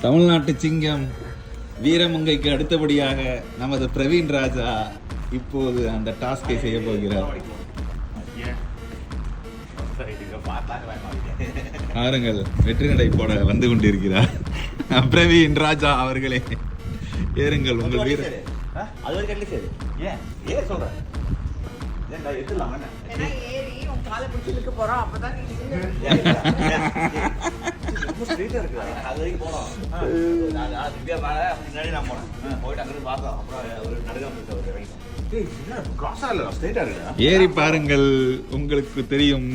தமிழ்நாட்டு சிங்கம் வீரமங்கைக்கு அடுத்தபடியாக நமது பிரவீன் ராஜா இப்போது அந்த டாஸ்கை செய்ய போகிறார். பாருங்கள், வெற்றி நடை போட வந்து கொண்டிருக்கிறார் பிரவீன் ராஜா அவர்களே. ஏறுங்கள் உங்கள் வீரர். ஏறி பாருங்கள், உங்களுக்கு தெரியும்.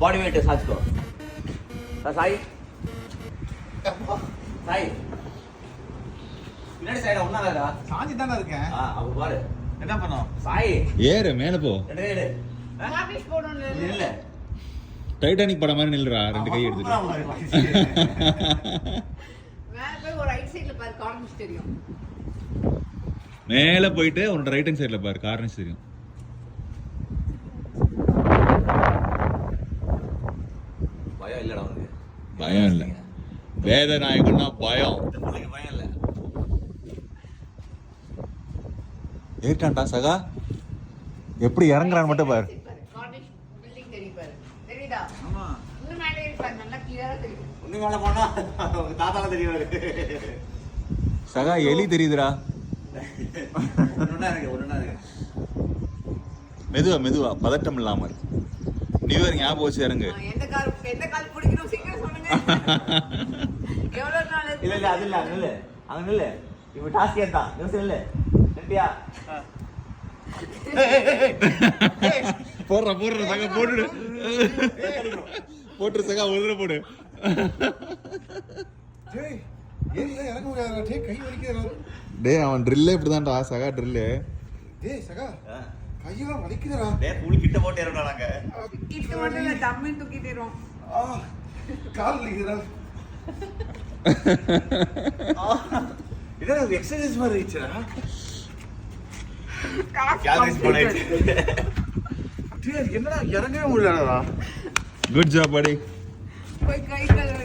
பாடி வெயிட் சாச்சுக்கோ சாய் சாய் பின்னாடி சைடா ஒண்ணாதடா சாஞ்சி தான இருக்கேன். அப்ப பாரு என்ன பண்ணோம் சாய் ஏறு மேல போ. மார்னிஷ் போடணும் இல்ல டைட்டானிக் படம் மாதிரி நில்றா, ரெண்டு கை எடுத்துட்டு. மேல போய் ஒரு ரைட் சைடுல பாரு, கார்னிஷ் தெரியும். மேல போயிட்டு உன்னோட ரைட் ஹேண்ட் சைடுல பாரு, கார்னிஷ் தெரியும். பயம் இல்லடா உனக்கு? பயம் இல்ல, வேதநாயகன்னா பயம். பயம் இல்ல. ஏறிட்டான்டா சகா, எப்படி இறங்குறான்னு மட்டும் பாரு. கார்னிஷ் பில்டிங் தெரியும் பாரு, தெரியுதா? ஆமா, இன்னும் மேலே ஏறி பாரு, நல்லா கிளியரா தெரியும். இன்னும் மேல போனா தாத்தால தெரியும். சகா எலி தெரியுதுடா. ஒண்ணா இருக்கு. மெதுவா மெதுவா, பதட்டம் இல்லாமல். நியூ இயர் ஞாபகம் வச்சு இறங்கு. எந்த கால் பிடிக்கணும் சீக்கிரம் சொல்லுங்க. எவ்வளவு நாள்? இல்ல அது இல்ல, அங்க இல்ல, அங்க இல்ல. இப்ப டாஸ்க் ஏத்தா நிமிஷம் இல்ல நம்பியா போடுற சகா, போட்டுடு. போட்டு சகா ஒரு தடவை போடு. டேய் அவன் ட்ரில்லே இப்படிதான்டா சகா, ட்ரில்லு. டேய் சகா கையெல்லாம் வலிக்குதுடா. டேய் புலி கிட்ட போட்டு ஏறடா நாங்க. கிட்ட மட்டும் இல்ல, தம்மி தூக்கிட்டோம். கால் வலிக்குதுடா. இதெல்லாம் எக்ஸர்சைஸ் மாதிரி இருந்துச்சுடா. கேலரிஸ் போடாச்சு. டேய் என்னடா இறங்கவே முடியலடா. குட் ஜாப் படி. போய் கை கழுவு.